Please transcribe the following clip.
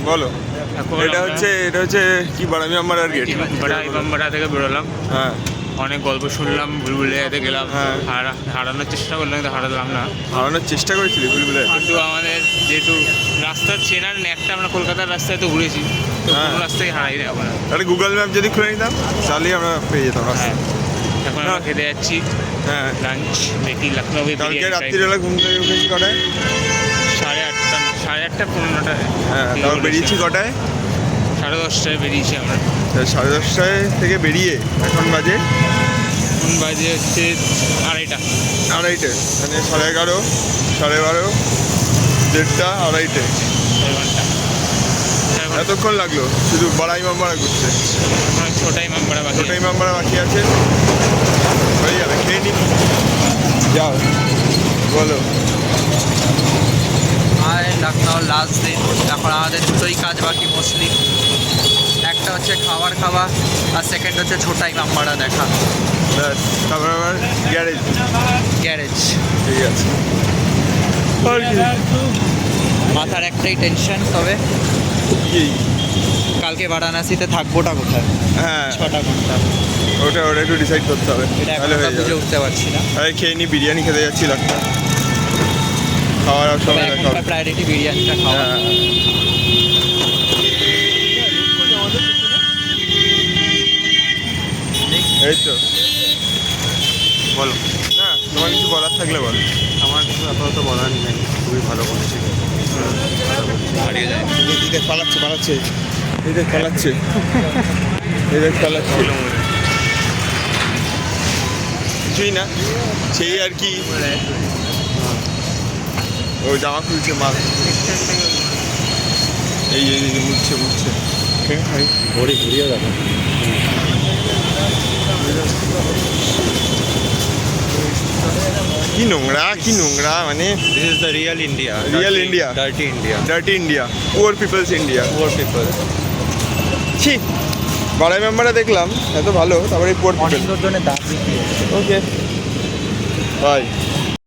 বলো। এটা হচ্ছে কি বারামি আম্বারার গেট। বারামি আম্বারা থেকে বেরোলাম। হ্যাঁ, অনেক গল্প শুনলাম, ভুলভুলাইয়াতে গেলাম। হ্যাঁ, হারানোর চেষ্টা করলাম, কিন্তু হারালাম না। হারানোর চেষ্টা করেছিলি ভুলভুলাইয়া? কিন্তু আমাদের যেহেতু রাস্তার চেনার একটা, আমরা কলকাতার রাস্তায় তো ঘুরেছি, তো কোনো রাস্তায় হারাই না আমরা। তাহলে গুগল ম্যাপ যদি খুলে নিতাম তাহলেই আমরা পেয়ে যেতাম রাস্তা। হ্যাঁ, এখন আমরা খেতে যাচ্ছি হ্যাঁ লাঞ্চ। দেখি লখনৌ। কালকে রাত্রিবেলা ঘুম থেকে উঠেছি কটায়? 8:30 9:30। হ্যাঁ, তারপর বেরিয়েছি কটায়? 10:30টায় বেরিয়েছি আমরা। 10:30টায় থেকে বেরিয়ে এখন বাজে হচ্ছে 2:30। আড়াইটে, মানে 11:30, 12:30, 1:30, 2:30। 6 ঘন্টা। এতক্ষণ লাগলো শুধু বারাই মাম্বারা ঘুরতে। ছোটাই মাম্বারা বাকি আছে, হয়ে যাবে। খেয়ে নি, যাও বলো। লখনৌ লাস্ট দিন। এখন আমাদের দুটোই কাজ বাকি মোস্টলি। একটা হচ্ছে খাবার খাওয়া, আর সেকেন্ড হচ্ছে ছোটাই মাম্বারা দেখা। ব্যাস, তারপর আবার গ্যারেজ। ঠিক আছে। আর কি? মাথার একটাই টেনশন, তবে কি? কালকে বারাণসীতে থাকবোটা কোথায়? হ্যাঁ, 6টা ঘন্টা। ওটা একটু ডিসাইড করতে হবে। এটা তাহলে হয়ে বুঝে যাবে। উঠতে পারছি না। আরে খেয়ে নি, বিরিয়ানি খেতে যাচ্ছি লখনৌ। খাওয়ার সময় দেখা হবে। প্রায়োরিটি বিরিয়ানিটা খাওয়া। হ্যাঁ, এই তো বলো না, তোমার কিছু বলার থাকলে বলো। আমার কিছু আপাতত বলার নেই। খুবই ভালো করেছে, হারিয়ে যায়। এই দেখ পালাচ্ছে কিছুই না, সেই আর কি। ও জামা খুলছে মাল, এই মুছছে ঘুরিয়ে যাবে। কি নোংরা মানে। This is the real India. Real India. Dirty India. Poor people's India. Poor people. ছি, বারাই মেম্বারে দেখলাম এত ভালো, তারপরে পোর পিপল। জন্য দাম বেশি। Okay bye.